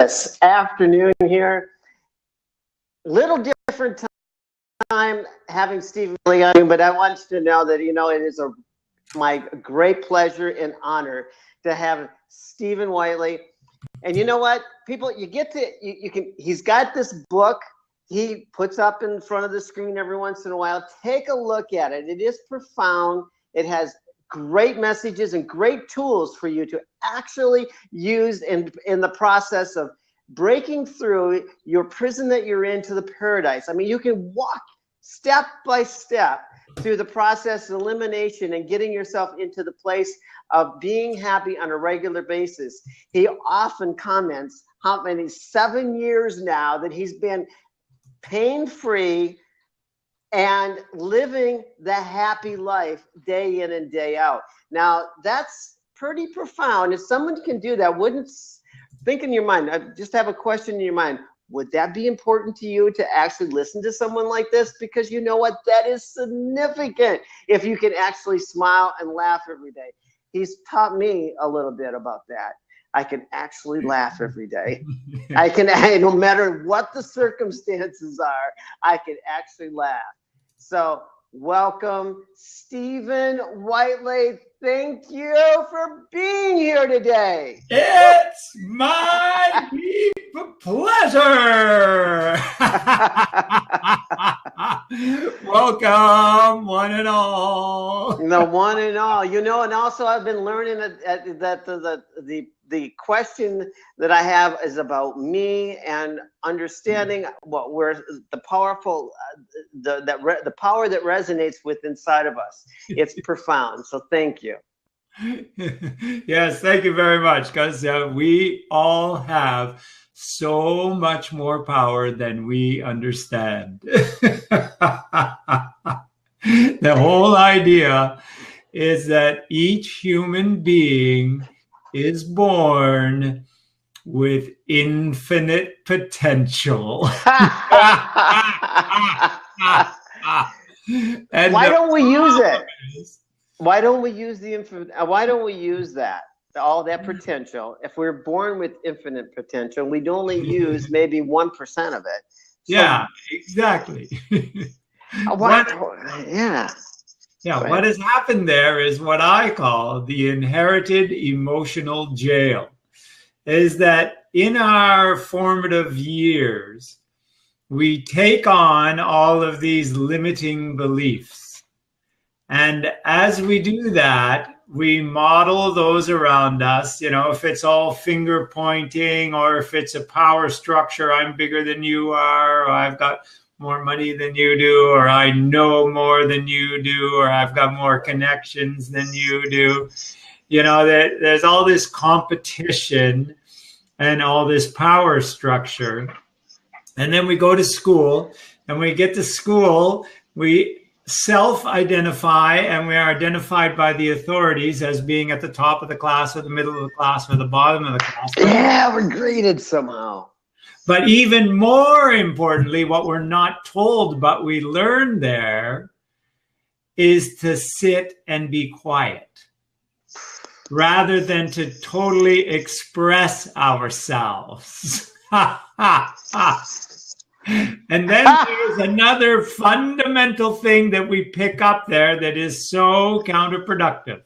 this afternoon here. Little different time having Stephen Whiteley on, but I want you to know that, it is my great pleasure and honor to have Stephen Whiteley. And you know what, people, he's got this book he puts up in front of the screen every once in a while. Take a look at it. It is profound. It has great messages and great tools for you to actually use in the process of breaking through your prison that you're in to the paradise. I mean, you can walk step by step through the process of elimination and getting yourself into the place of being happy on a regular basis. He often comments how many 7 years now that he's been pain-free and living the happy life day in and day out. Now, that's pretty profound. If someone can do that, wouldn't think in your mind, I just have a question in your mind, would that be important to you to actually listen to someone like this? Because you know what, that is significant if you can actually smile and laugh every day. He's taught me a little bit about that. I can actually laugh every day. No matter what the circumstances are, I can actually laugh. So welcome, Stephen Whiteley. Thank you for being here today. It's my deep pleasure. Welcome, one and all. The one and all. And also I've been learning that the question that I have is about me and understanding where the powerful, the power that resonates with inside of us. It's profound. So thank you. Yes, thank you very much, because we all have so much more power than we understand. The whole idea is that each human being is born with infinite potential. And why don't we use it? Why don't we use why don't we use that? All that potential. If we're born with infinite potential, we'd only use maybe 1% of it. So, yeah, exactly. What has happened there is what I call the inherited emotional jail. Is that in our formative years, we take on all of these limiting beliefs. And as we do that, we model those around us. If it's all finger pointing, or if it's a power structure, I'm bigger than you are, or I've got more money than you do, or I know more than you do, or I've got more connections than you do. There's all this competition and all this power structure. And then we go to school, and we get to school, we self-identify, and we are identified by the authorities as being at the top of the class, or the middle of the class, or the bottom of the class. Yeah, we're graded somehow. But even more importantly, what we're not told, but we learn there, is to sit and be quiet, rather than to totally express ourselves. And then there's another fundamental thing that we pick up there that is so counterproductive.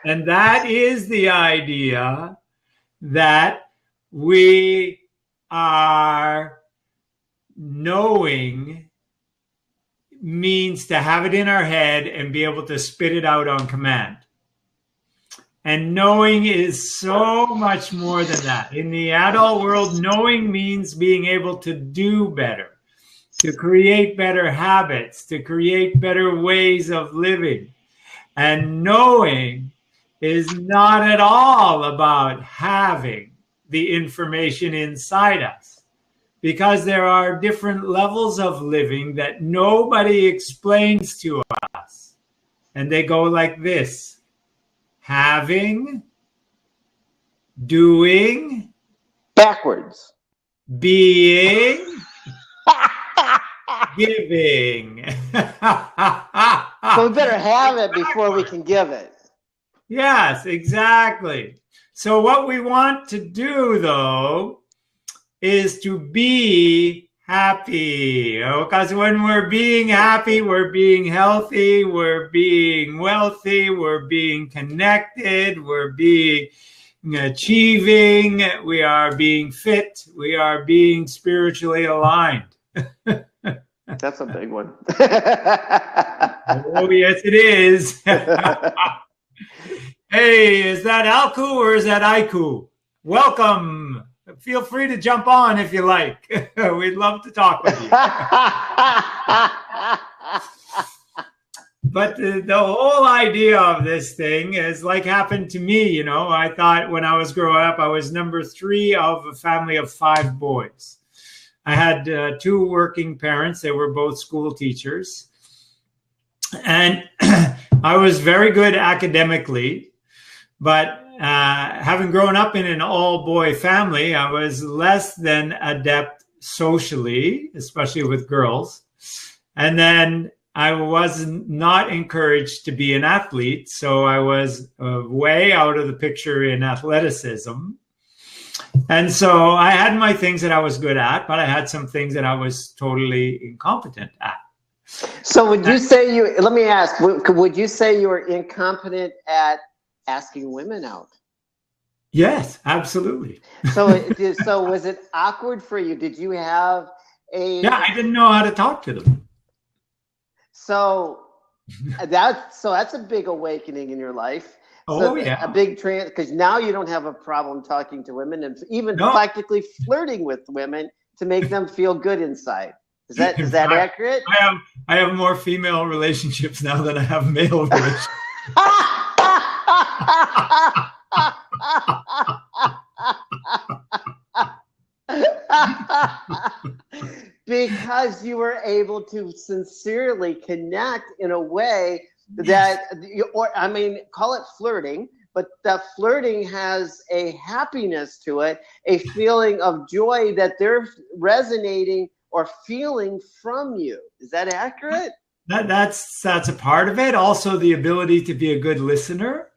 And that is the idea that we are knowing means to have it in our head and be able to spit it out on command. And knowing is so much more than that. In the adult world, knowing means being able to do better, to create better habits, to create better ways of living. And knowing is not at all about having the information inside us, because there are different levels of living that nobody explains to us. And they go like this: having, doing, backwards, being, giving. So we better have it before we can give it. Yes, exactly. So what we want to do, though, is to be happy. Because when we're being happy, we're being healthy, we're being wealthy, we're being connected, we're being achieving, we are being fit, we are being spiritually aligned. That's a big one. Oh, yes, it is. Hey, is that Alku or is that Aiku? Welcome. Feel free to jump on if you like. We'd love to talk with you. But the whole idea of this thing is like happened to me. You know, I thought when I was growing up, I was number 3 of a family of 5 boys. I had 2 working parents. They were both school teachers. And I was very good academically, but having grown up in an all-boy family, I was less than adept socially, especially with girls. And then I was not encouraged to be an athlete, so I was way out of the picture in athleticism. And so I had my things that I was good at, but I had some things that I was totally incompetent at. So would you say let me ask, would you say you were incompetent at asking women out? Yes, absolutely. So was it awkward for you? Did you have Yeah, I didn't know how to talk to them. So that's a big awakening in your life. Oh, yeah. A big because now you don't have a problem talking to women and even practically flirting with women to make them feel good inside. Is that accurate? I have more female relationships now than I have male relationships. Because you were able to sincerely connect in a way that, call it flirting, but that flirting has a happiness to it, a feeling of joy that they're resonating or feeling from you. Is that accurate? That's a part of it. Also, the ability to be a good listener.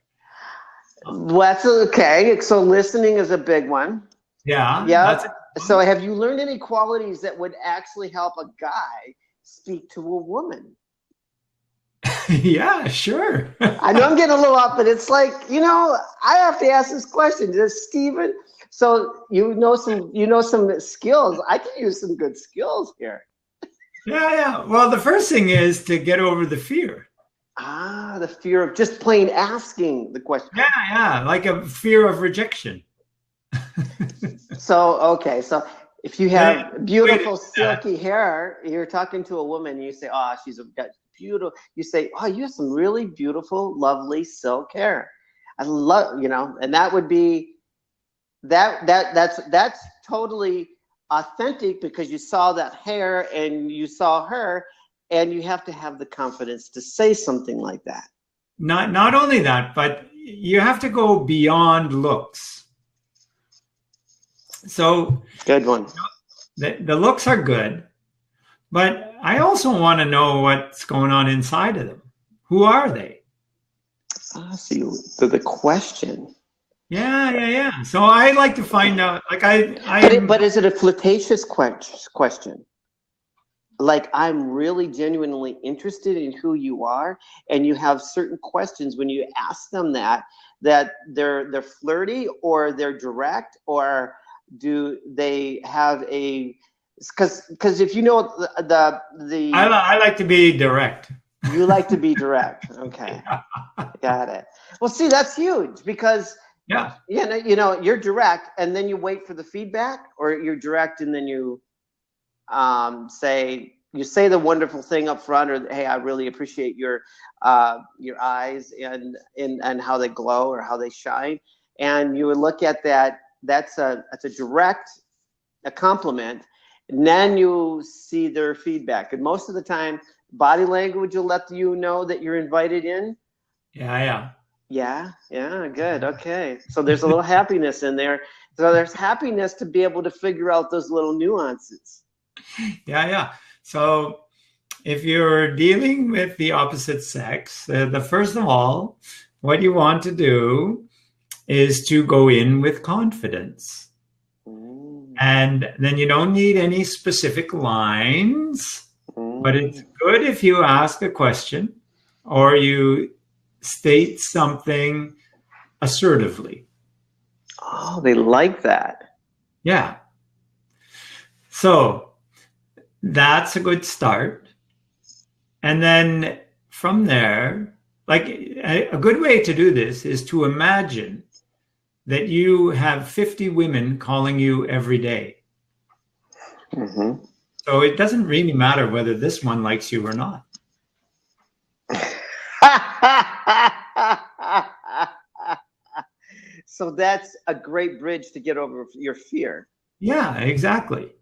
Well, that's okay. So listening is a big one. Yeah. Yeah. So have you learned any qualities that would actually help a guy speak to a woman? Yeah, sure. I know I'm getting a little off, but it's like, I have to ask this question. Does Stephen, so you know some skills. I can use some good skills here. Yeah. Well, the first thing is to get over the fear. The fear of just plain asking the question. Yeah, like a fear of rejection. So if you have beautiful silky hair, you're talking to a woman, and you say, "Oh, she's got beautiful." You say, "Oh, you have some really beautiful, lovely silk hair." I love, and that would be that's totally authentic because you saw that hair and you saw her, and you have to have the confidence to say something like that. Not only that, but you have to go beyond looks. So good one. The looks are good, but I also want to know what's going on inside of them. Who are they? So the question. Yeah. So I like to find out. Like But is it a flirtatious question? Like, I'm really genuinely interested in who you are, and you have certain questions when you ask them that they're flirty or they're direct, or do they have a, because if you know the I like to be direct. You like to be direct. Okay. Got it. Well, see, that's huge because you're direct and then you wait for the feedback, or you're direct and then you say the wonderful thing up front, or hey, I really appreciate your eyes and how they glow or how they shine, and you would look at that. That's a direct compliment, and then you see their feedback. And most of the time, body language will let you know that you're invited in. Yeah. Good. Okay. So there's a little happiness in there. So there's happiness to be able to figure out those little nuances. Yeah. So if you're dealing with the opposite sex, the first of all, what you want to do is to go in with confidence. And then you don't need any specific lines, but it's good if you ask a question or you state something assertively. Oh, they like that. Yeah. So that's a good start. And then from there, like a good way to do this is to imagine that you have 50 women calling you every day. So it doesn't really matter whether this one likes you or not. So that's a great bridge to get over your fear. Yeah, exactly.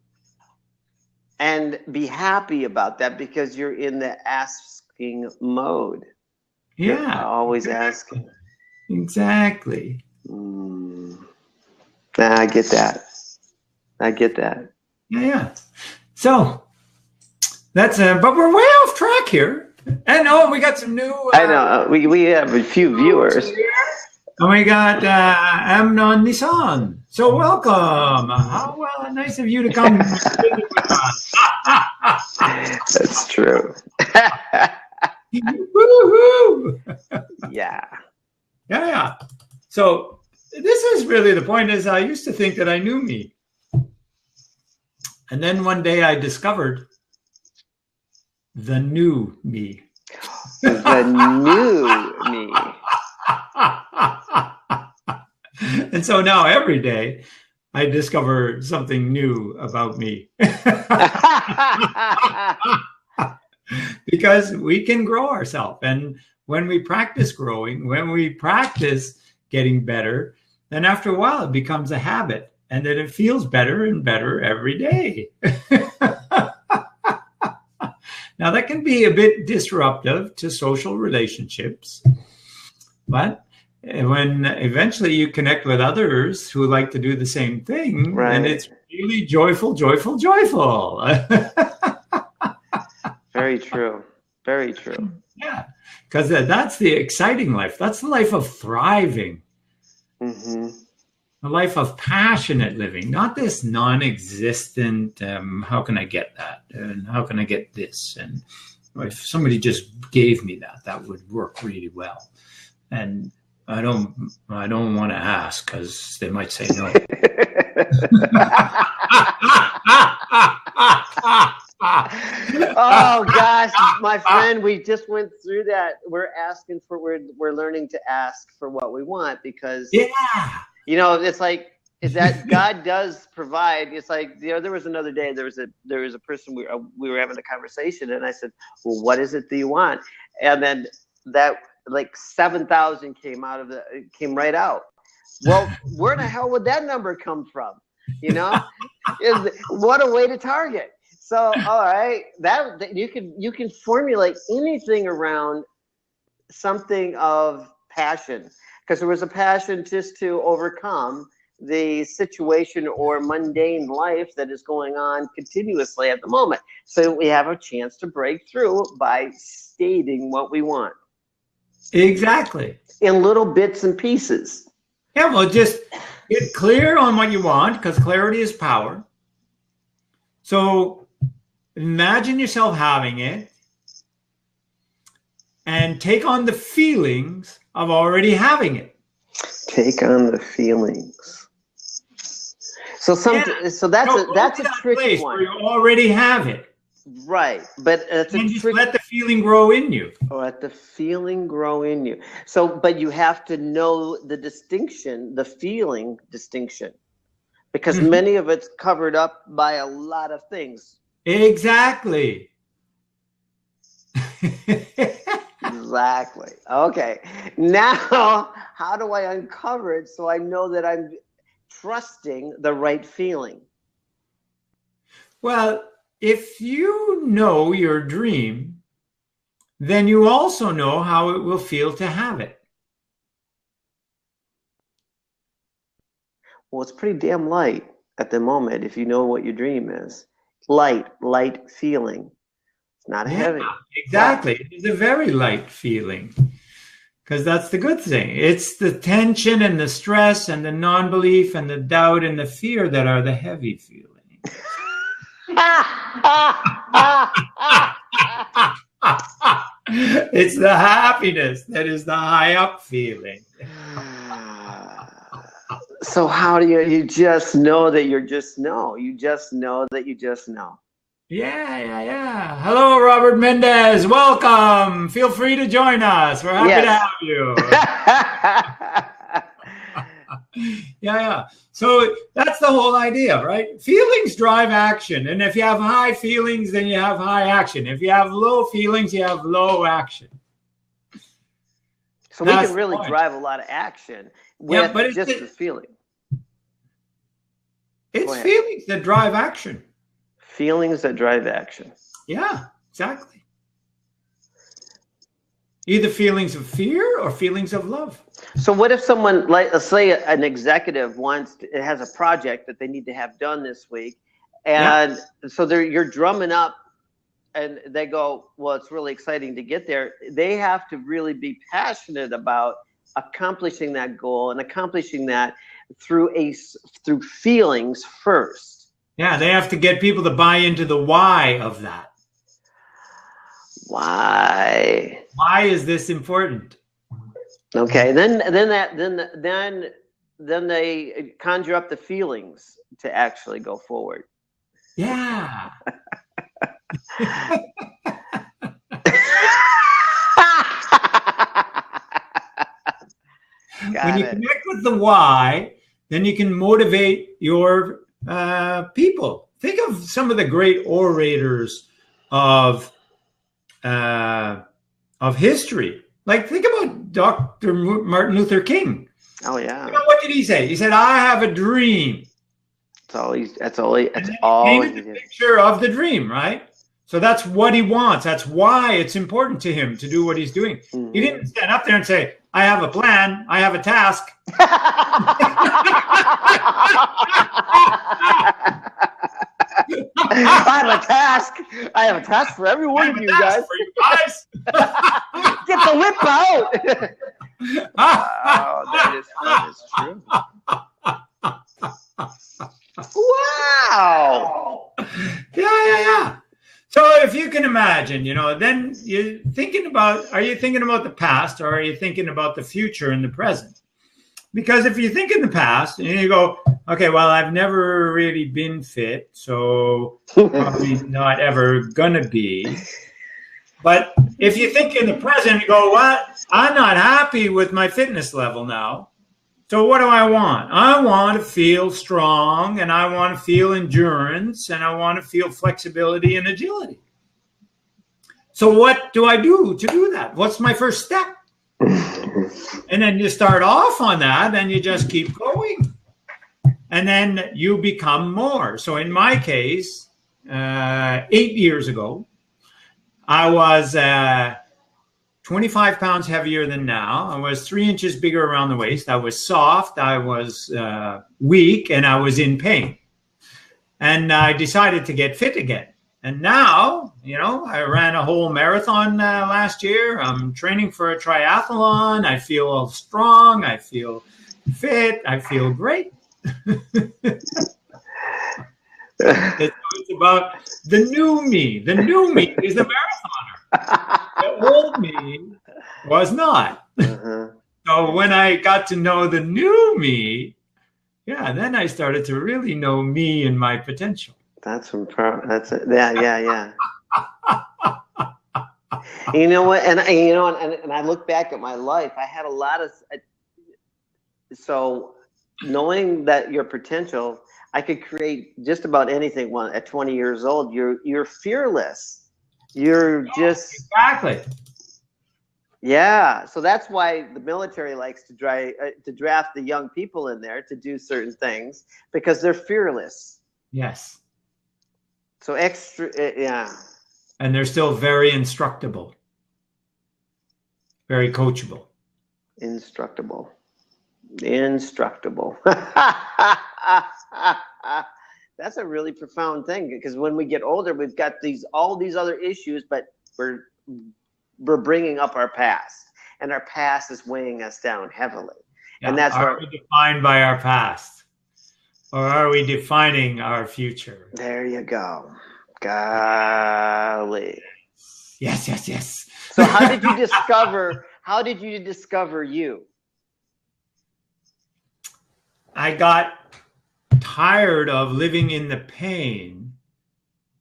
And be happy about that because you're in the asking mode. Yeah. You're always asking. Exactly. I get that. I get that. Yeah. So that's but we're way off track here. And we got some new. I know we have a few viewers. And we got Amnon Nissan. So welcome. How nice of you to come visit with us. That's true. Woo-hoo! Yeah. Yeah. So this is really the point is I used to think that I knew me. And then one day I discovered the new me. The new me. And so now every day I discover something new about me. Because we can grow ourselves. And when we practice growing, when we practice getting better, then after a while it becomes a habit and then it feels better and better every day. Now that can be a bit disruptive to social relationships, but when eventually you connect with others who like to do the same thing, right, then it's really joyful, joyful, joyful. Very true. Very true. Yeah, because that's the exciting life. That's the life of thriving. A life of passionate living, not this non-existent, how can I get that? And how can I get this? And if somebody just gave me that, that would work really well. And I don't want to ask because they might say no. Oh gosh, my friend, we just went through that. We're learning to ask for what we want because it's like that God does provide. It's like there was another day. There was a person we were having a conversation, and I said, "Well, what is it that you want?" And then that like 7,000 came right out. Well, where the hell would that number come from? What a way to target. So, all right, that you can formulate anything around something of passion, because there was a passion just to overcome the situation or mundane life that is going on continuously at the moment. So we have a chance to break through by stating what we want. Exactly. In little bits and pieces. Yeah, well, just get clear on what you want, because clarity is power. So imagine yourself having it and take on the feelings of already having it. Take on the feelings. So that's a tricky one. Where you already have it. Right, but it's just let the feeling grow in you. Let the feeling grow in you. So, but you have to know the distinction, the feeling distinction, because many of it's covered up by a lot of things. Exactly. Exactly. Okay. Now, how do I uncover it so I know that I'm trusting the right feeling? Well, if you know your dream, then you also know how it will feel to have it. Well, it's pretty damn light at the moment if you know what your dream is. Light feeling. It's not heavy. Exactly. It's a very light feeling. because that's the good thing. It's the tension and the stress and the non-belief and the doubt and the fear that are the heavy feelings. It's the happiness that is the high up feeling. So how do you just know that you just know? You just know that you just know. Yeah. Hello, Robert Mendez. Welcome. Feel free to join us. We're happy to have you. Yeah. So that's the whole idea, right? Feelings drive action. And if you have high feelings, then you have high action. If you have low feelings, you have low action. So we can really drive a lot of action with just the feeling. It's feelings that drive action. Feelings that drive action. Yeah, exactly. Either feelings of fear or feelings of love. So what if someone, like, let's say an executive has a project that they need to have done this week, and so you're drumming up, and they go, well, it's really exciting to get there. They have to really be passionate about accomplishing that goal and accomplishing that through feelings first. Yeah, they have to get people to buy into the why of that. Why? Why is this important? Okay, then they conjure up the feelings to actually go forward. Yeah. When you connect with the why, then you can motivate your people. Think of some of the great orators of history. Like, think about Dr. Martin Luther King. Oh yeah. What did he say? He said, "I have a dream." That's all he painted did. the picture of the dream, right? So that's what he wants. That's why it's important to him to do what he's doing. Mm-hmm. He didn't stand up there and say, "I have a plan. I have a task." I have a task for every one of you guys. Get the whip out. Oh, that is true. Wow. Yeah. So if you can imagine, then are you thinking about the past, or are you thinking about the future and the present? Because if you think in the past and you go, okay, well, I've never really been fit, so probably not ever gonna be. But if you think in the present, you go, what? I'm not happy with my fitness level now. So what do I want? I want to feel strong, and I want to feel endurance, and I want to feel flexibility and agility. So what do I do to do that? What's my first step? And then you start off on that, and you just keep going. And then you become more. So in my case, 8 years ago, I was 25 pounds heavier than now. I was 3 inches bigger around the waist. I was soft. I was weak, and I was in pain. And I decided to get fit again. And now, I ran a whole marathon last year. I'm training for a triathlon. I feel strong. I feel fit. I feel great. It's about the new me. The new me is the marathoner. The old me was not. So when I got to know the new me, then I started to really know me and my potential. That's it. Yeah. You know what? And I look back at my life. I had a lot of. So knowing that your potential, I could create just about anything. At 20 years old, you're fearless. You're just exactly. Yeah. So that's why the military likes to draft the young people in there to do certain things, because they're fearless. Yes. So yeah. And they're still very instructable. Very coachable. Instructable. That's a really profound thing, because when we get older, we've got all these other issues, but we're bringing up our past. and our past is weighing us down heavily. Yeah. And that's are we defined by our past, or are we defining our future? There you go. Golly. Yes, yes, yes. So how did you discover you? I got tired of living in the pain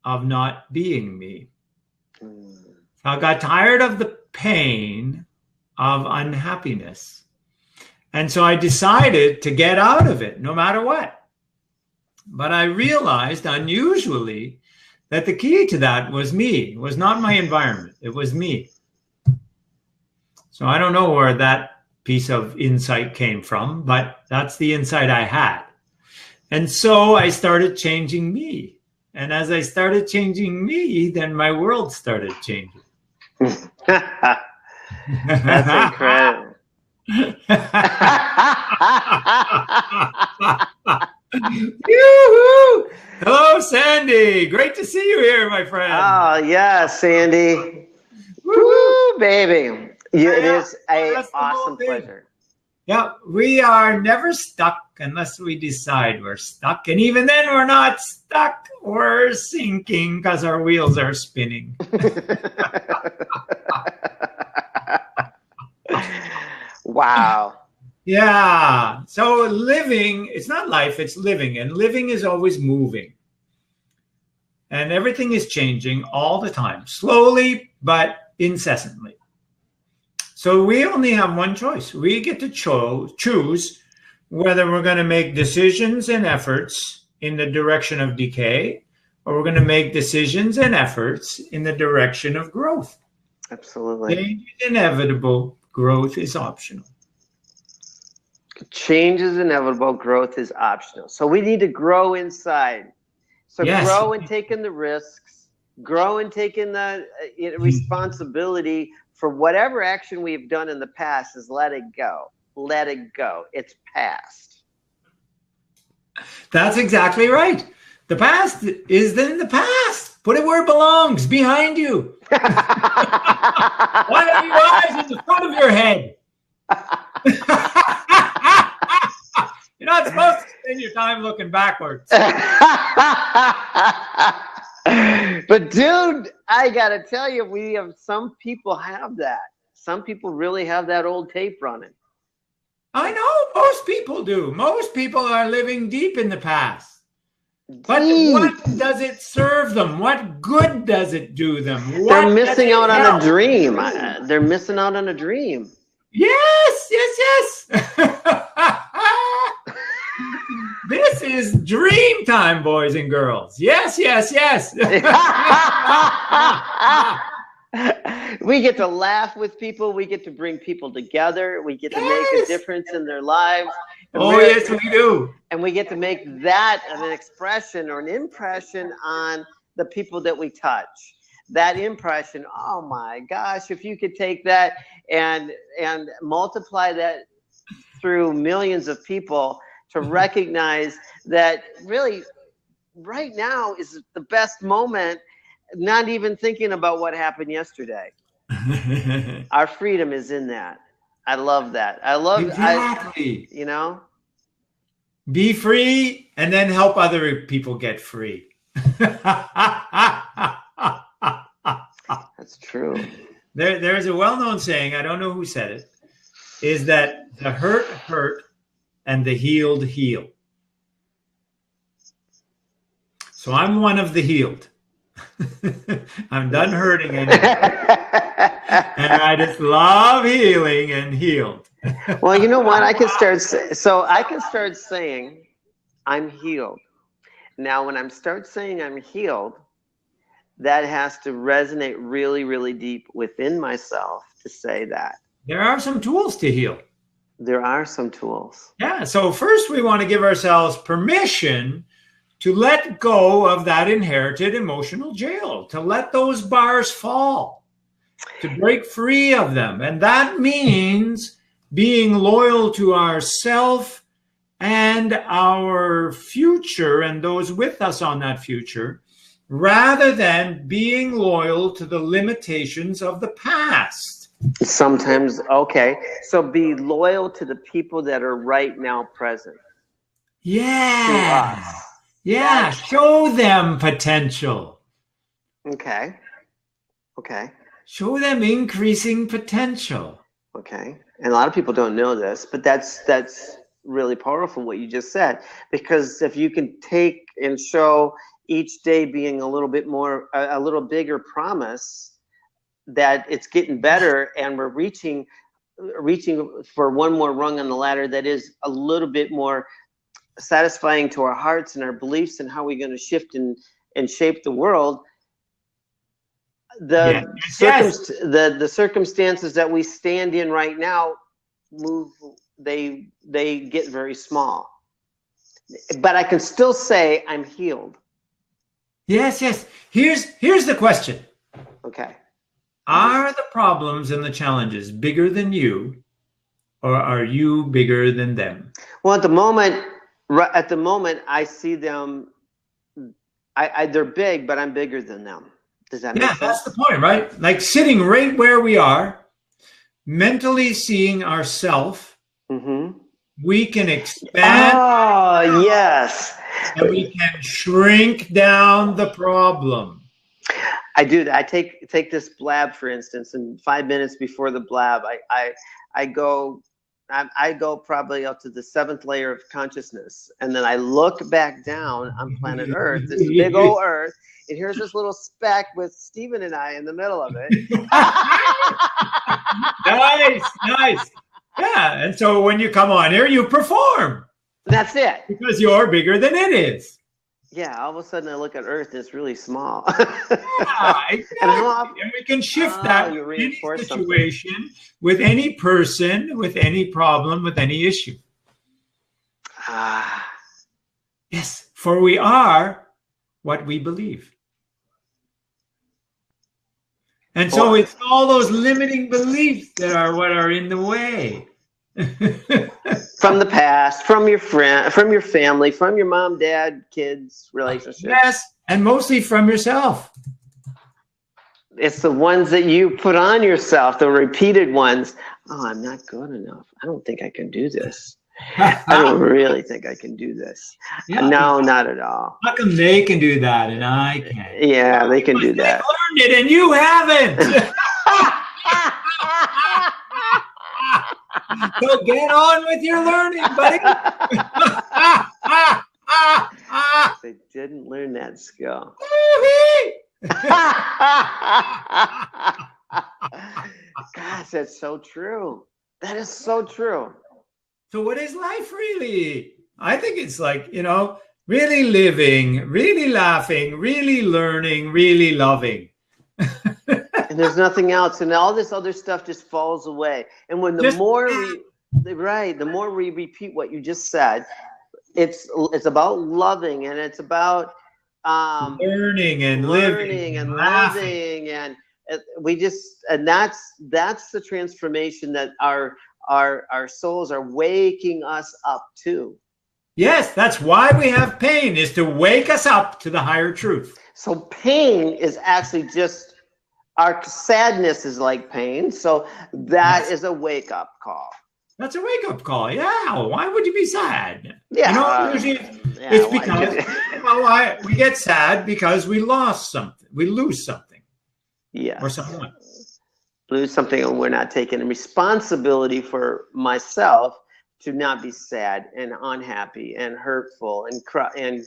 of not being me. I got tired of the pain of unhappiness. And so I decided to get out of it no matter what. But I realized unusually that the key to that was me. It was not my environment. It was me. So I don't know where that piece of insight came from, but that's the insight I had. And so I started changing me. And as I started changing me, then my world started changing. That's incredible. Yoo-hoo! Hello, Sandy. Great to see you here, my friend. Oh, yeah, Sandy. Woo, baby. It is an awesome pleasure. Yeah, we are never stuck unless we decide we're stuck. And even then, we're not stuck. We're sinking because our wheels are spinning. Wow. Yeah. So living, it's not life, it's living. And living is always moving. And everything is changing all the time, slowly, but incessantly. So we only have one choice. We get to choose whether we're going to make decisions and efforts in the direction of decay, or we're going to make decisions and efforts in the direction of growth. Absolutely. Change is inevitable. Growth is optional. Change is inevitable. Growth is optional. So we need to grow inside. So yes. Grow in taking the risks. Grow in taking the responsibility for whatever action we've done in the past. Is let it go. Let it go. It's past. That's exactly right. The past is in the past. Put it where it belongs, behind you. Why have your eyes in the front of your head? You're not supposed to spend your time looking backwards. But dude, I gotta tell you, some people have that. Some people really have that old tape running. I know, most people do. Most people are living deep in the past. But what does it serve them? What good does it do them? They're missing out on a dream. They're missing out on a dream. Yes, yes, yes. This is dream time, boys and girls. Yes, yes, yes. We get to laugh with people. We get to bring people together. We get to make a difference in their lives. Oh, yes, we do. And we get to make that an expression or an impression on the people that we touch. That impression, oh my gosh, if you could take that and multiply that through millions of people to recognize that really right now is the best moment, not even thinking about what happened yesterday. Our freedom is in that. I love that. I love exactly. You know, be free and then help other people get free. That's true. There's a well-known saying, I don't know who said it, is that the hurt hurt and the healed heal. So I'm one of the healed. I'm done hurting anymore. And I just love healing and healed. Well, you know what? I can start saying I'm healed. Now, when I start saying I'm healed, that has to resonate really, really deep within myself to say that. There are some tools to heal. There are some tools. Yeah. So first we want to give ourselves permission to let go of that inherited emotional jail, to let those bars fall, to break free of them. And that means being loyal to ourself and our future and those with us on that future, rather than being loyal to the limitations of the past. Sometimes, okay. So be loyal to the people that are right now present to Yeah. us. Yeah. Show them potential. Okay. Okay. Show them increasing potential. Okay. And a lot of people don't know this, but that's really powerful what you just said, because if you can take and show each day being a little bit more, a little bigger promise that it's getting better and we're reaching for one more rung on the ladder that is a little bit more satisfying to our hearts and our beliefs and how we're going to shift and shape the world. The the circumstances that we stand in right now they get very small, but I can still say I'm healed. Yes. Here's the question. Okay. Are the problems and the challenges bigger than you, or are you bigger than them? Well, at the moment, I see them. They're big, but I'm bigger than them. Does that make sense? Yeah, that's the point, right? Like sitting right where we are, mentally seeing ourself, we can expand. Oh, yes. And we can shrink down the problem. I do that. I take this blab, for instance, and 5 minutes before the blab, I go probably up to the 7th layer of consciousness, and then I look back down on planet Earth, this big old Earth, and here's this little speck with Stephen and I in the middle of it. Nice. Yeah, and so when you come on here, you perform. That's it. Because you're bigger than it is. Yeah, all of a sudden I look at Earth and it's really small. Yeah, exactly. And we can shift that with any situation, with any person, with any problem, with any issue. Yes, for we are what we believe. And so it's all those limiting beliefs that are what are in the way. From the past, from your friend, from your family, from your mom, dad, kids, relationships. Yes, and mostly from yourself. It's the ones that you put on yourself, the repeated ones. Oh, I'm not good enough. I don't think I can do this. I don't really think I can do this. Yeah. No, not at all. How come they can do that and I can't? Yeah, they can do that. They learned it and you haven't. So get on with your learning, buddy. They didn't learn that skill. Gosh, that's so true. That is so true. So what is life really? I think it's like, really living, really laughing, really learning, really loving. And there's nothing else, and all this other stuff just falls away. And when the more we repeat what you just said, it's about loving, and it's about learning and living and laughing, and that's the transformation that our souls are waking us up to. Yes, that's why we have pain, is to wake us up to the higher truth. So pain is actually just, our sadness is like pain. So that is a wake-up call. That's a wake-up call. Yeah. Why would you be sad? Yeah. Usually it's because we get sad because we lost something. We lose something. Yeah. Or someone. Lose something, and we're not taking responsibility for myself to not be sad and unhappy and hurtful and cry and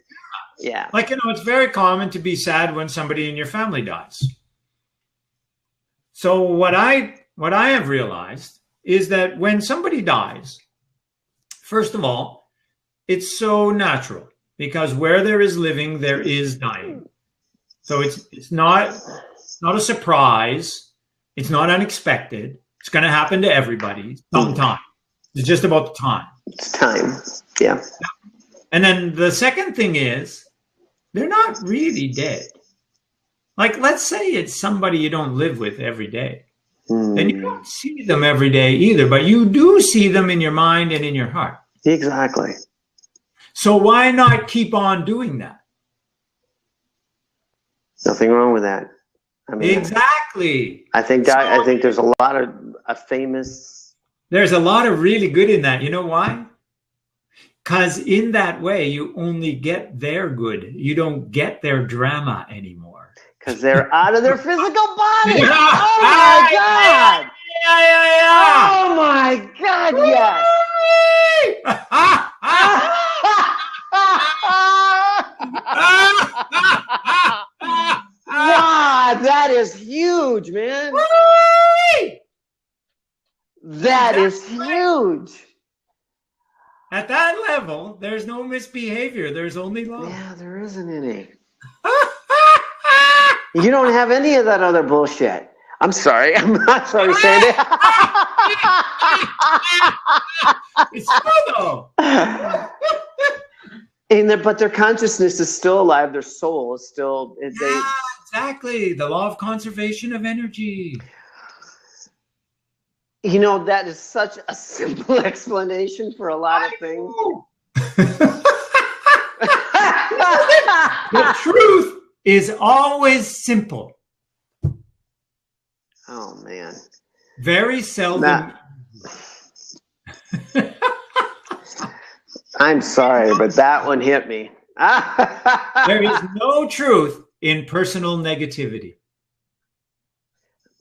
yeah. Like, it's very common to be sad when somebody in your family dies. So what I have realized is that when somebody dies, first of all, it's so natural, because where there is living, there is dying. So it's not a surprise. It's not unexpected. It's going to happen to everybody sometime. It's just about the time. It's time. Yeah. And then the second thing is, they're not really dead. Like, let's say it's somebody you don't live with every day. And you don't see them every day either, but you do see them in your mind and in your heart. Exactly. So why not keep on doing that? Nothing wrong with that. I mean, Exactly. I think there's a lot of famous. There's a lot of really good in that. You know why? Because in that way, you only get their good. You don't get their drama anymore. Because they're out of their physical body. Yeah. Oh my God! Yeah. Oh my God! Yes. Wow, that is huge, man. That is huge. At that level, there's no misbehavior. There's only love. Yeah, there isn't any. You don't have any of that other bullshit. I'm sorry. I'm not sorry, Sandy. It's true, though. But their consciousness is still alive. Their soul is still. Exactly. The law of conservation of energy. You know, that is such a simple explanation for a lot of things. The truth is always simple. Oh, man. Very seldom. I'm sorry, but that one hit me. There is no truth in personal negativity.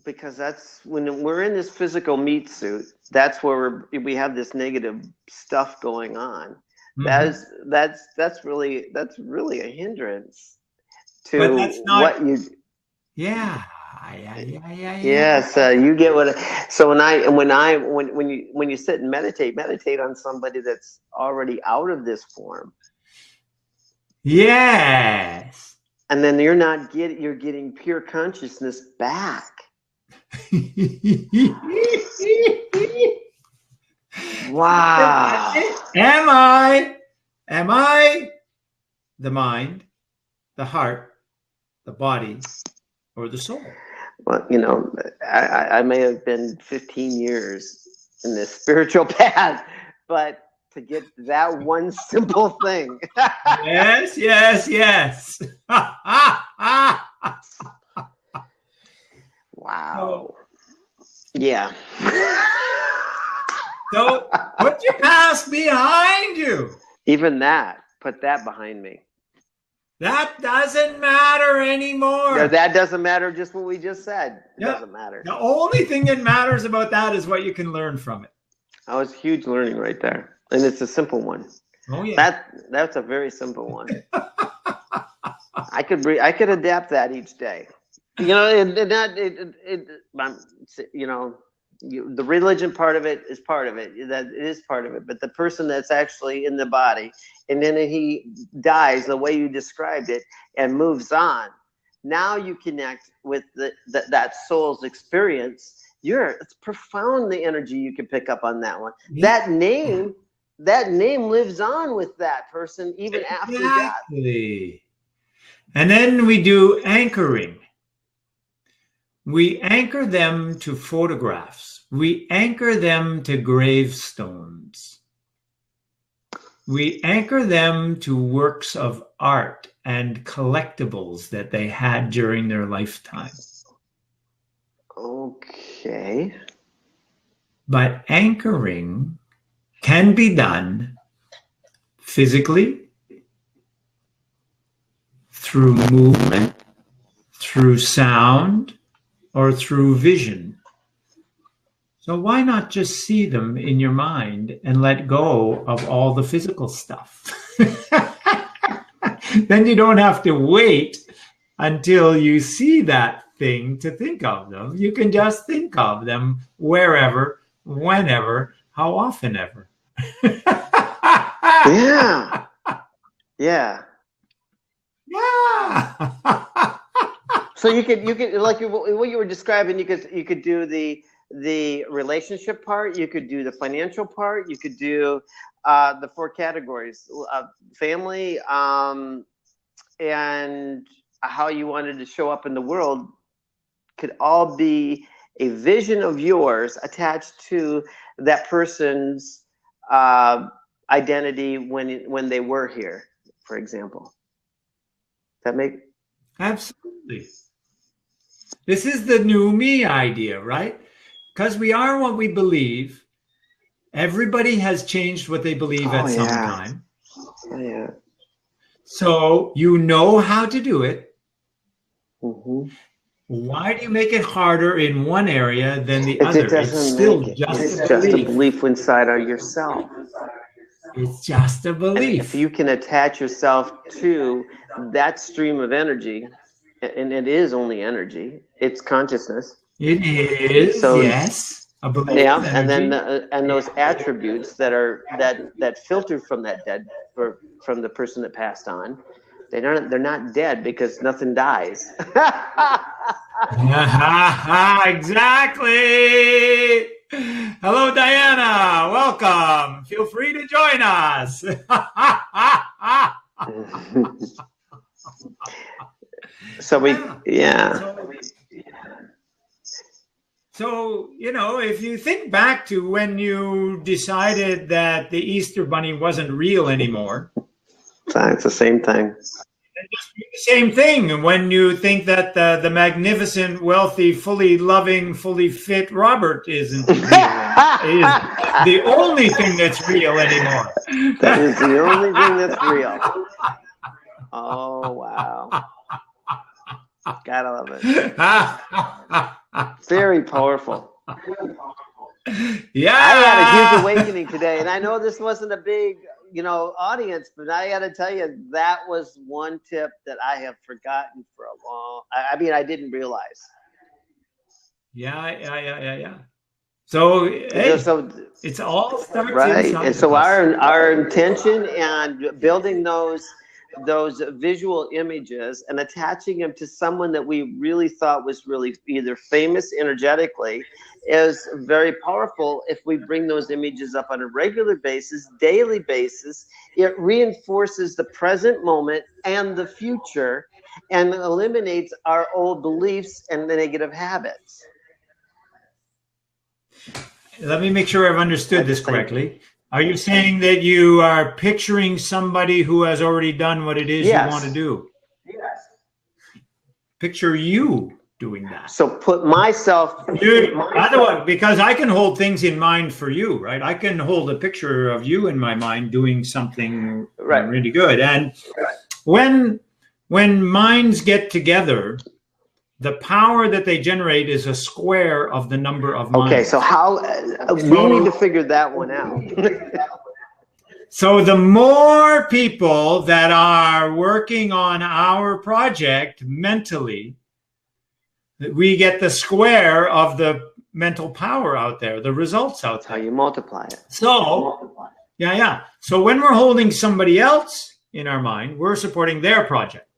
Because that's when we're in this physical meat suit, that's where we have this negative stuff going on. Mm-hmm. That's really a hindrance to but that's not, what you. Yeah. Yes, you get what. So when you sit and meditate on somebody that's already out of this form. Yes. And then you're getting pure consciousness back. Wow. Am I the mind, the heart, the body, or the soul? Well, you know, I may have been 15 years in this spiritual path, but to get that one simple thing. Yes. Wow. Yeah. So put your past behind you. Even that. Put that behind me. That doesn't matter anymore. No, that doesn't matter. Just what we just said. It doesn't matter. The only thing that matters about that is what you can learn from it. That was huge learning right there. And it's a simple one. Oh yeah. That's a very simple one. I could adapt that each day. You know, you know, the religion part of it is part of it. That it is part of it. But the person that's actually in the body, and then he dies the way you described it and moves on. Now you connect with that soul's experience. It's profound, the energy you can pick up on that one. Yeah. That name lives on with that person even after death. And then we do anchoring. We anchor them to photographs. We anchor them to gravestones. We anchor them to works of art and collectibles that they had during their lifetime. Okay. But anchoring can be done physically, through movement, through sound, or through vision. So why not just see them in your mind and let go of all the physical stuff? Then you don't have to wait until you see that thing to think of them. You can just think of them wherever, whenever, how often ever. Yeah. Yeah. Yeah. So you could like what you were describing. You could do the relationship part. You could do the financial part. You could do the 4 categories: family, and how you wanted to show up in the world. Could all be a vision of yours attached to that person's identity when they were here, for example. That make Absolutely. This is the new me idea, right? Because we are what we believe. Everybody has changed what they believe at some time. Oh, yeah. So you know how to do it. Mm-hmm. Why do you make it harder in one area than the other? It's just a belief inside of yourself. It's just a belief. And if you can attach yourself to that stream of energy, and it is only energy, it's consciousness. It is, so, yes. A belief. Yeah, and then and those attributes that filter from that dead, from the person that passed on, they're not dead because nothing dies. Exactly. Hello, Diana. Welcome. Feel free to join us. So, you know, if you think back to when you decided that the Easter Bunny wasn't real anymore. It's the same thing. The same thing when you think that the magnificent, wealthy, fully loving, fully fit Robert isn't real. Is the only thing that's real anymore. That is the only thing that's real. Oh, wow. Gotta love it. Very powerful. Yeah. I had a huge awakening today, and I know this wasn't a big, audience, but I got to tell you, that was one tip that I have forgotten for a long. I mean, I didn't realize. Yeah. So, hey, it's all starts right, inside and so our intention and building those visual images and attaching them to someone that we really thought was really either famous energetically is very powerful. If we bring those images up on a regular basis, daily basis, it reinforces the present moment and the future and eliminates our old beliefs and the negative habits. Let me make sure I've understood this correctly. Are you saying that you are picturing somebody who has already done what it is you want to do? Yes. Picture you doing that. So put myself... Otherwise, because I can hold things in mind for you, right? I can hold a picture of you in my mind doing something really good. And when minds get together, the power that they generate is a square of the number of minds. Okay, so how we need to figure that one out. So the more people that are working on our project mentally, we get the square of the mental power out there, the results out there. How you multiply it. So, yeah. So when we're holding somebody else in our mind, we're supporting their project.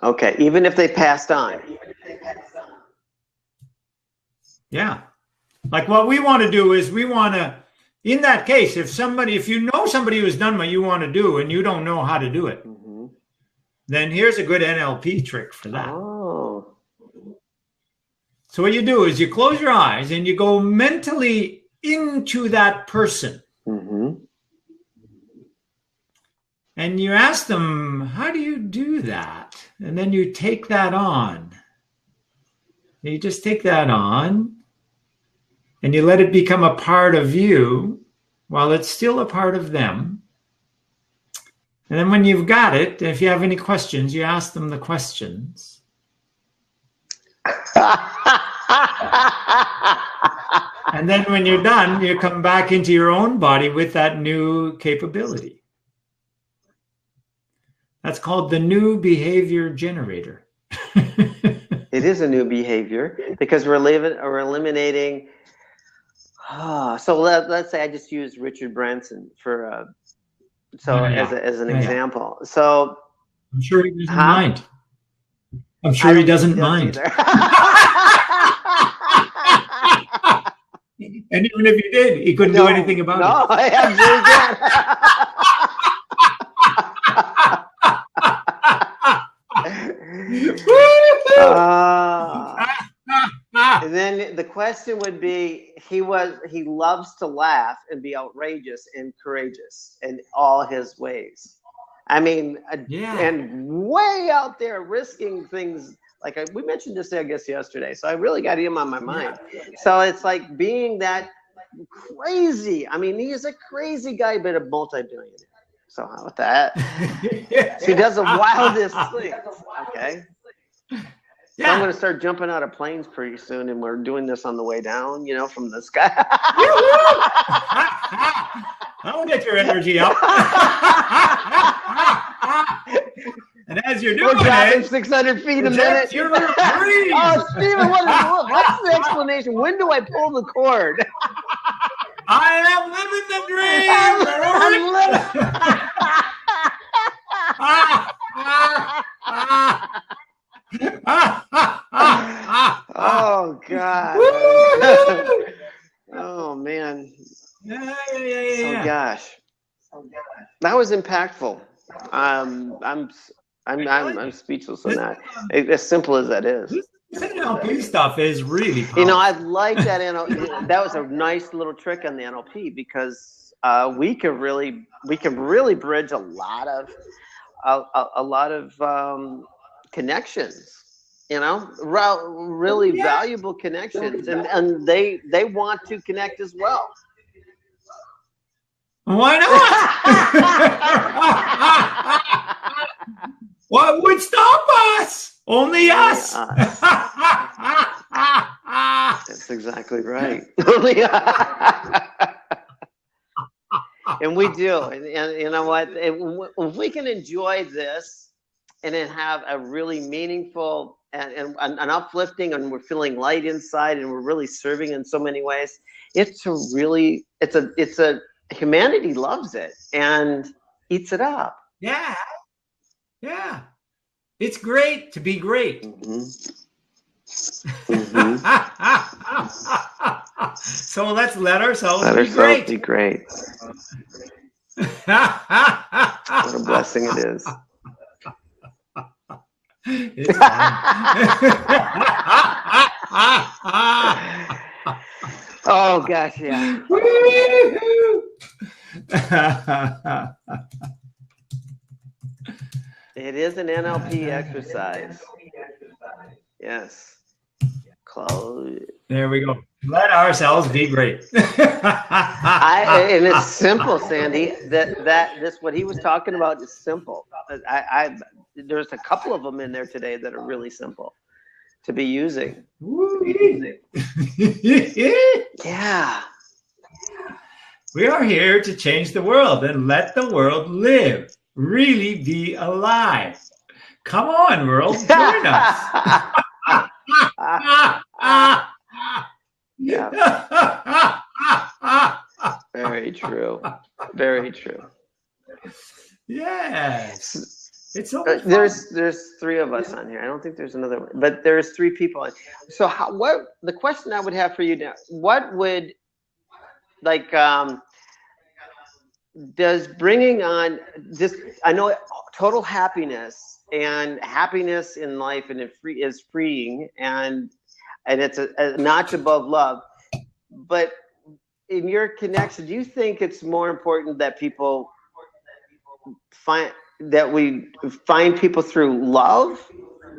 Okay, even if they passed on. Yeah. Like what we want to do is we want to, in that case, if you know somebody who's done what you want to do and you don't know how to do it, then here's a good NLP trick for that. Oh. So what you do is you close your eyes and you go mentally into that person. And you ask them, how do you do that? And then you take that on. You just take that on and you let it become a part of you while it's still a part of them. And then when you've got it, if you have any questions, you ask them the questions. And then when you're done, you come back into your own body with that new capability. That's called the new behavior generator. It is a new behavior because we're eliminating. So let's say I just used Richard Branson for as an example. So I'm sure he doesn't mind. I'm sure he doesn't mind. And even if he did, he couldn't do anything about it. No, I absolutely and then the question would be, he loves to laugh and be outrageous and courageous in all his ways. I mean, and way out there risking things Like we mentioned this, I guess, yesterday. So I really got him on my mind. So it's like being that crazy. I mean, he is a crazy guy, but a multi-billionaire. So how about that? He does the wildest things. Okay. So I'm going to start jumping out of planes pretty soon, and we're doing this on the way down, you know, from the sky. I'll get your energy up. And as you're doing we're dropping it, 600 feet a minute. Oh, Stephen, what's the explanation? When do I pull the cord? I am living the dream. Oh God. Oh man. Oh gosh. That was impactful. I'm speechless on that. As simple as that is. This NLP stuff is really powerful. You know, I like that NLP. That was a nice little trick on the NLP because we can really bridge a lot of connections. You know, really valuable connections, and they want to connect as well. Why not? What would stop us? Only us. That's exactly right. And we do. And you know what? If we can enjoy this and then have a really meaningful and uplifting, and we're feeling light inside, and we're really serving in so many ways, it's a humanity loves it and eats it up. Yeah. Yeah. It's great to be great. Mm-hmm. Mm-hmm. So let's let ourselves be great. What a blessing it is. It's fun. Oh gosh, yeah. It is an NLP exercise. Yes. Close. There we go. Let ourselves be great. And it's simple, Sandy. This what he was talking about is simple. There's a couple of them in there today that are really simple to be using. Yeah. We are here to change the world and let the world live. Really be alive. Come on, world, join us. Yeah. Very true. Very true. Yes. It's so much fun. There's three of us on here. I don't think there's another one, but there's three people on. So what the question I would have for you now, what would does bringing on this, I know total happiness and happiness in life and is freeing and it's a notch above love, but in your connection, do you think it's more important that we find people through love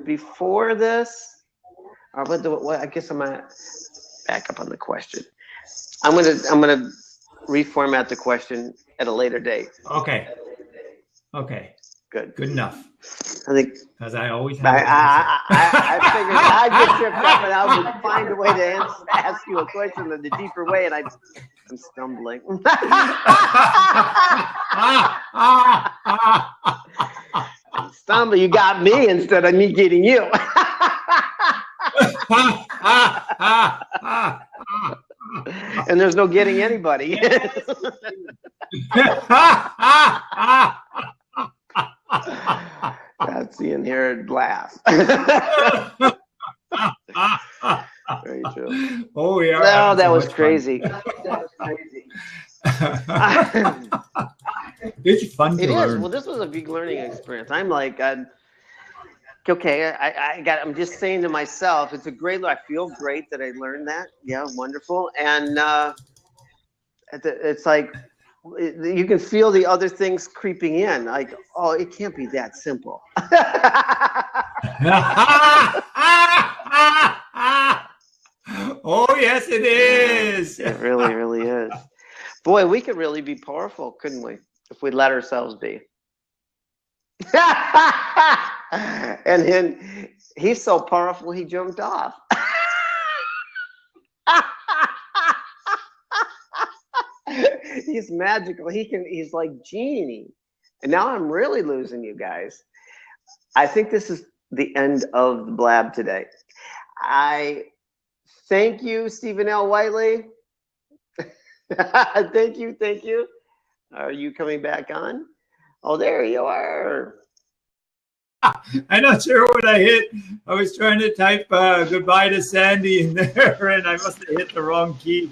before this? Or I guess I'm gonna back up on the question. I'm gonna reformat the question at a later date. Okay. Good enough. I think because I always have. I figured I'd get tripped up and I would find a way to ask you a question in a deeper way, and I'm stumbling. I'm stumbling. You got me instead of me getting you. And there's no getting anybody. That's the inherent laugh. Very true. Oh, we are. No, that was crazy. It's fun to learn. It is. Well, this was a big learning experience. I'm like, okay, I'm just saying to myself, it's a great. I feel great that I learned that. Yeah, wonderful. And it's like you can feel the other things creeping in. Like, oh, it can't be that simple. it is. It really, really is. Boy, we could really be powerful, couldn't we? If we let ourselves be. And then he's so powerful, he jumped off. He's magical. He's like genie. And now I'm really losing you guys. I think this is the end of the blab today. I thank you, Stephen L. Whiteley. Thank you. Are you coming back on? Oh, there you are. I'm not sure what I hit. I was trying to type goodbye to Sandy in there, and I must have hit the wrong key.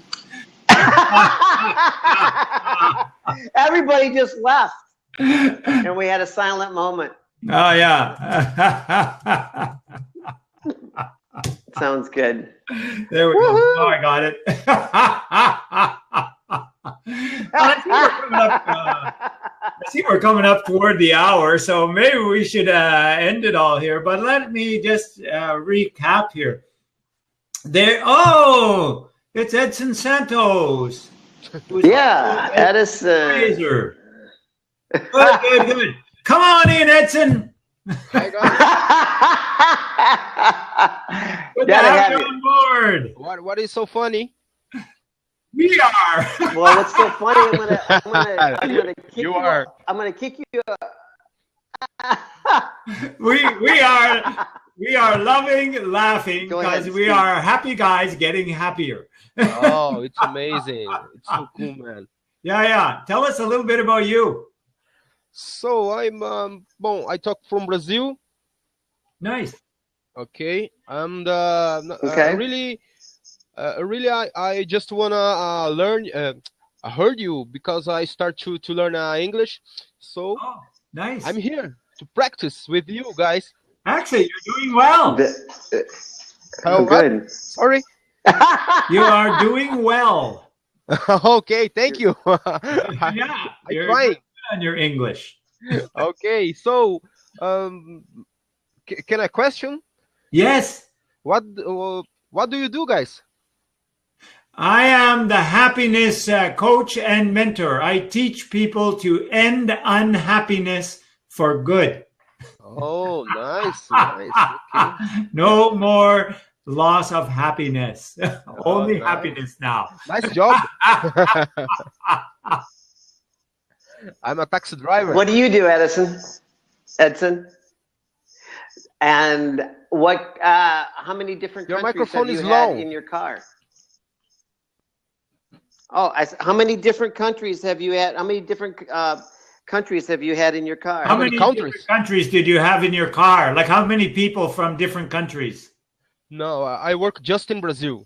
Everybody just left, and we had a silent moment. Oh, yeah. Sounds good. There we go. Oh, I got it. I see we're coming up toward the hour, so maybe we should end it all here. But let me just recap here. It's Edson Santos. Yeah, Edison. Razor. Good. Come on in, Edson. Hi guys. Good to have you on board. What is so funny? We are. Well, what's so funny? I'm gonna kick You you. are. I'm gonna kick you. We are loving, laughing Go ahead, because we Steve. are happy guys getting happier. Oh, it's amazing. It's so cool, man. Yeah. Tell us a little bit about you. So I'm I talk from Brazil. Nice. Okay. And Okay. really I just wanna learn. I heard you because I start to learn English. So Oh, nice. I'm here to practice with you guys. Actually, you're doing well. Oh, what? Good. Sorry. You are doing well. Okay, thank you. Yeah, you're trying. good on your English. Okay, so can I question? Yes, What do you do, guys? I am the happiness coach and mentor. I teach people to end unhappiness for good. Oh, nice. Okay. No more loss of happiness. Only nice. happiness now. Nice job. I'm a taxi driver. What do you do, Edson? And what? How many different Your countries microphone have you is had low. in your car? Oh, how many different countries have you had? How many different countries have you had in your car? How many many countries? different countries did you have in your car? Like how many people from different countries? No, I work just in Brazil.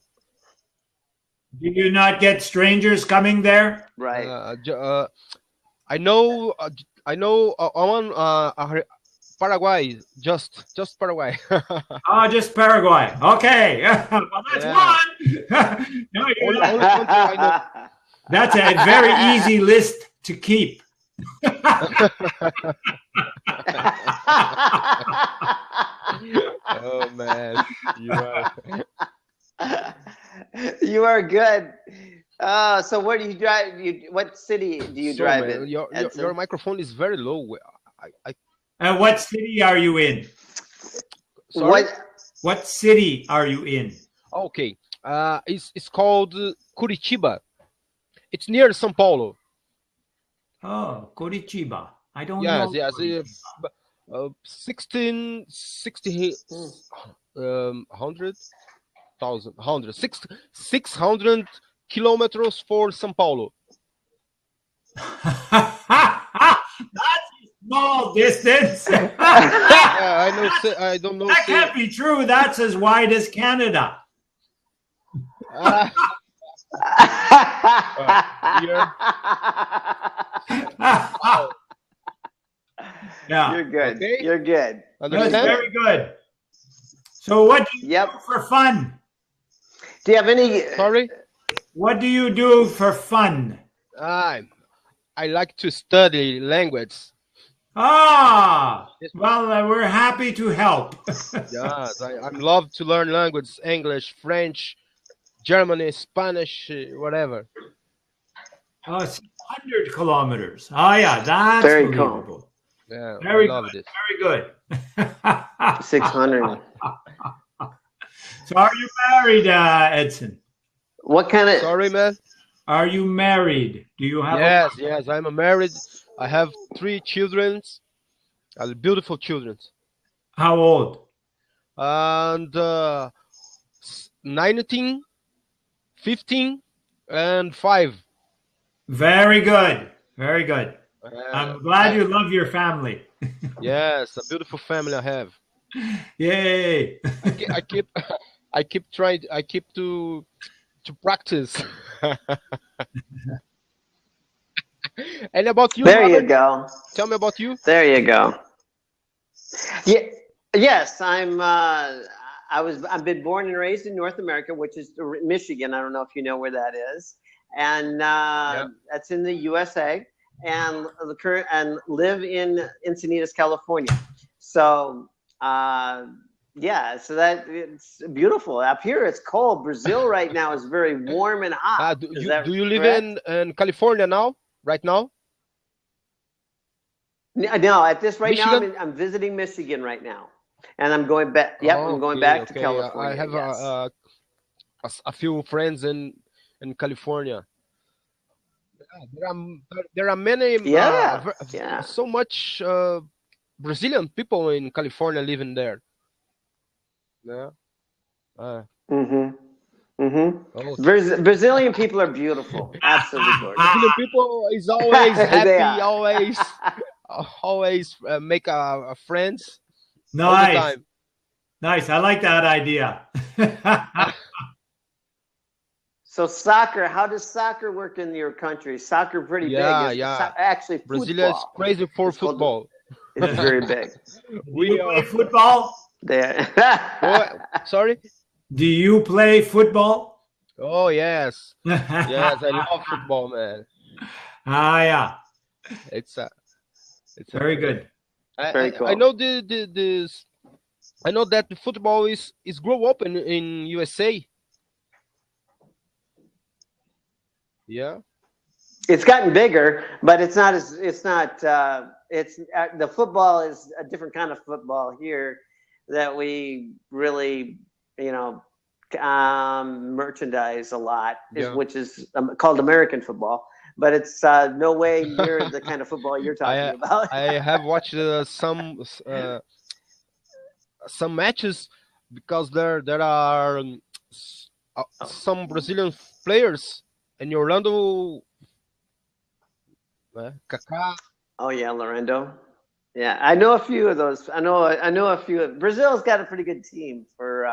Do you not get strangers coming there? Right. I know one Paraguay, just Paraguay. Oh, just Paraguay. Okay. Well, that's Yeah. one. No, Only country I know. that's a very easy list to keep. Oh man, you are. You are good. So where do you drive? What city do you So, drive man, in? your Edson? microphone is very low. I And what city are you in? sorry. What city are you in? Okay. It's called Curitiba. It's near São Paulo. Oh, Curitiba. I don't Yes, know. yes. Curitiba. 600 kilometers for São Paulo. That's a small distance. Yeah, I know. I don't know. That can't be true. That's as wide as Canada. Yeah, You're good. Okay. You're good. that's Understand? very good. So, what do you Yep. do for fun? Do you have any? Sorry. What do you do for fun? I like to study language. Ah, well, we're happy to help. Yes, I love to learn language, English, French, Germany, Spanish, whatever. Oh, 600 kilometers. Oh, yeah, that's Very cool. believable. Yeah, Very I love good. it. Very good. 600. So, are you married, Edson? What kind of? Sorry, man. Are you married? Do you have Yes, yes, I'm married. I have 3 children, beautiful children, how old? and 19, 15, and 5. Very good. Very good. Uh, I'm glad I- you love your family. yes, a beautiful family I have. Yay. I keep, I keep trying. I keep to practice. And about you, There you Robert? go. Tell me about you. There you go. Yeah. Yes, I've been born and raised in North America, which is Michigan. I don't know if you know where that is, and that's in the USA. And live in Encinitas, California. So so that it's beautiful. Up here it's cold. Brazil right now is very warm and hot. Do you live correct? in California now? Right now? No, at this right now Michigan? I'm visiting Michigan right now, and I'm going back. Yep, I'm going back to California. I have yes. a few friends in California. There are many. Yeah. So much Brazilian people in California living there. Yeah. Mm-hmm. Mm-hmm. Oh, Brazilian people are beautiful. Absolutely gorgeous. Brazilian people is always They happy, are. always make friends all the Nice. time. Nice. I like that idea. So soccer, how does soccer work in your country? Soccer pretty Yeah, big. yeah. Actually, Brazil is football. crazy for It's called- football. It's very big. Do We you play are. football? There. Oh, sorry. Do you play football? Oh yes, yes. I love football, man. Yeah. It's a Very good. Very cool. I know this. I know that the football is grow up in USA. Yeah. It's gotten bigger, but it's not the football is a different kind of football here that we really, merchandise a lot, Yeah. which is called American football, but it's no way near the kind of football you're talking about. I have watched some matches because there are some Brazilian players in Orlando. Kaká. Oh yeah, Lorendo. Yeah, I know a few of those. I know a few. Brazil's got a pretty good team for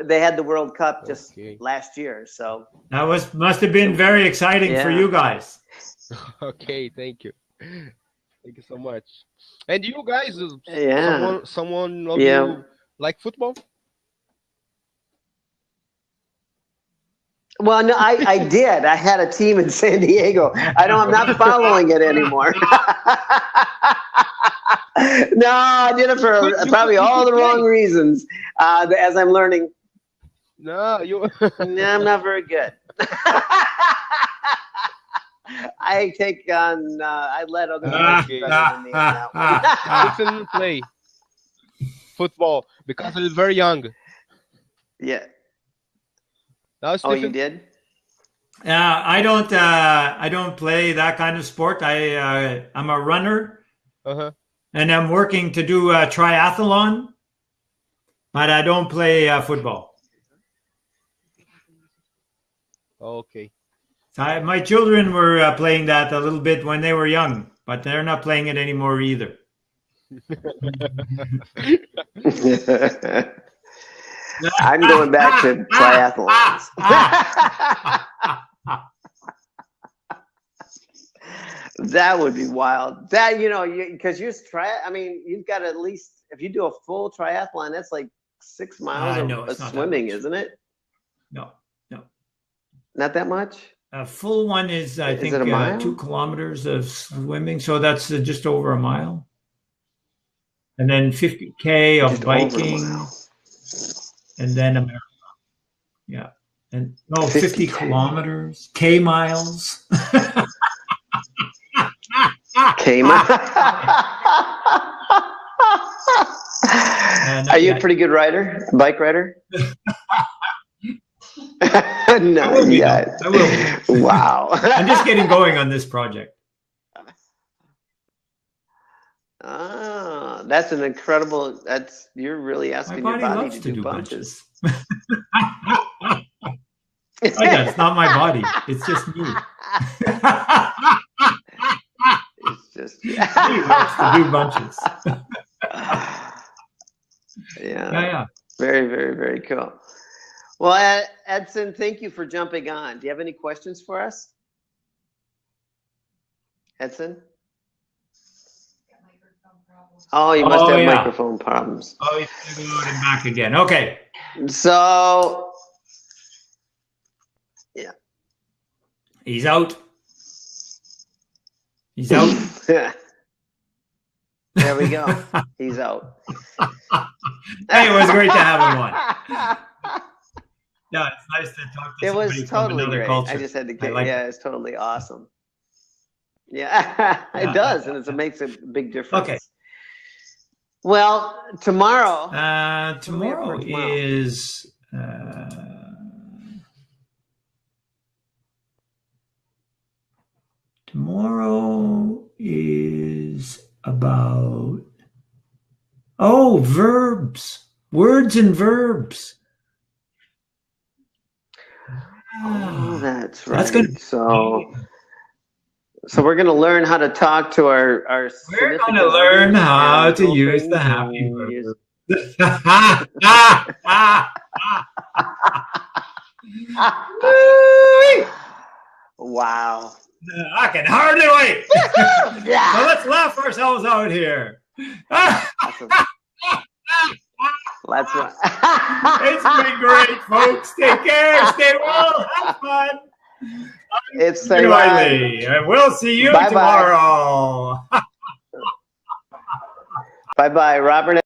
they had the World Cup just Okay. last year. So That must have been very exciting for Yeah. you guys. Okay, thank you. Thank you so much. And you guys, yeah, someone of Yeah. you like football? well, no, I did. I had a team in San Diego. I'm not following it anymore. No, I did it for You probably could all the play. wrong reasons. As I'm learning, No, you. no, I'm not very good. I take on. I let others Okay. do better than me on that one. Stephen play football because he's very young. Yeah. Now, Oh, you Stephen. did? I don't play that kind of sport. I'm a runner, Uh-huh. and I'm working to do a triathlon, but I don't play football. Okay. My children were playing that a little bit when they were young, but they're not playing it anymore either. I'm going back to triathlons. That would be wild. That because you've got at least if you do a full triathlon, that's like 6 miles No, of it's not that swimming, much. isn't it? No. Not that much. A full one is, I Is think, it a mile? 2 kilometers of swimming. So that's just over a mile. And then 50K of Just over a biking. mile. And then a marathon. Yeah. And 50 kilometers, K miles. Are you a pretty good rider? A bike rider? No, yeah. I will be. Wow. I'm just getting going on this project. Ah, that's an incredible. You're really asking your body loves to do bunches. It's not my body. It's just me. It's just He loves to do bunches. Yeah. Very, very, very cool. Well, Edson, thank you for jumping on. Do you have any questions for us? Edson? Oh, you must have microphone problems. Oh, he's going to go and back again. Okay. So, yeah. He's out. He's out. There we go. He's out. Hey, it was great to have him on. Yeah, it's nice to talk to somebody from another great. culture. I just had to get, like it's totally awesome. Yeah, it does, and it makes a big difference. Okay. Well, tomorrow. Tomorrow is. Tomorrow is about. Oh, verbs, words and verbs. Oh, that's right. That's good. So we're going to learn how to talk to our We're going to learn how to use the happy verb. Wow. I can hardly wait. So let's laugh ourselves out here. Let's run. It's been great, folks. Take care. Stay well. Have fun. It's Riley, and we'll see you tomorrow. Bye-bye, Robert.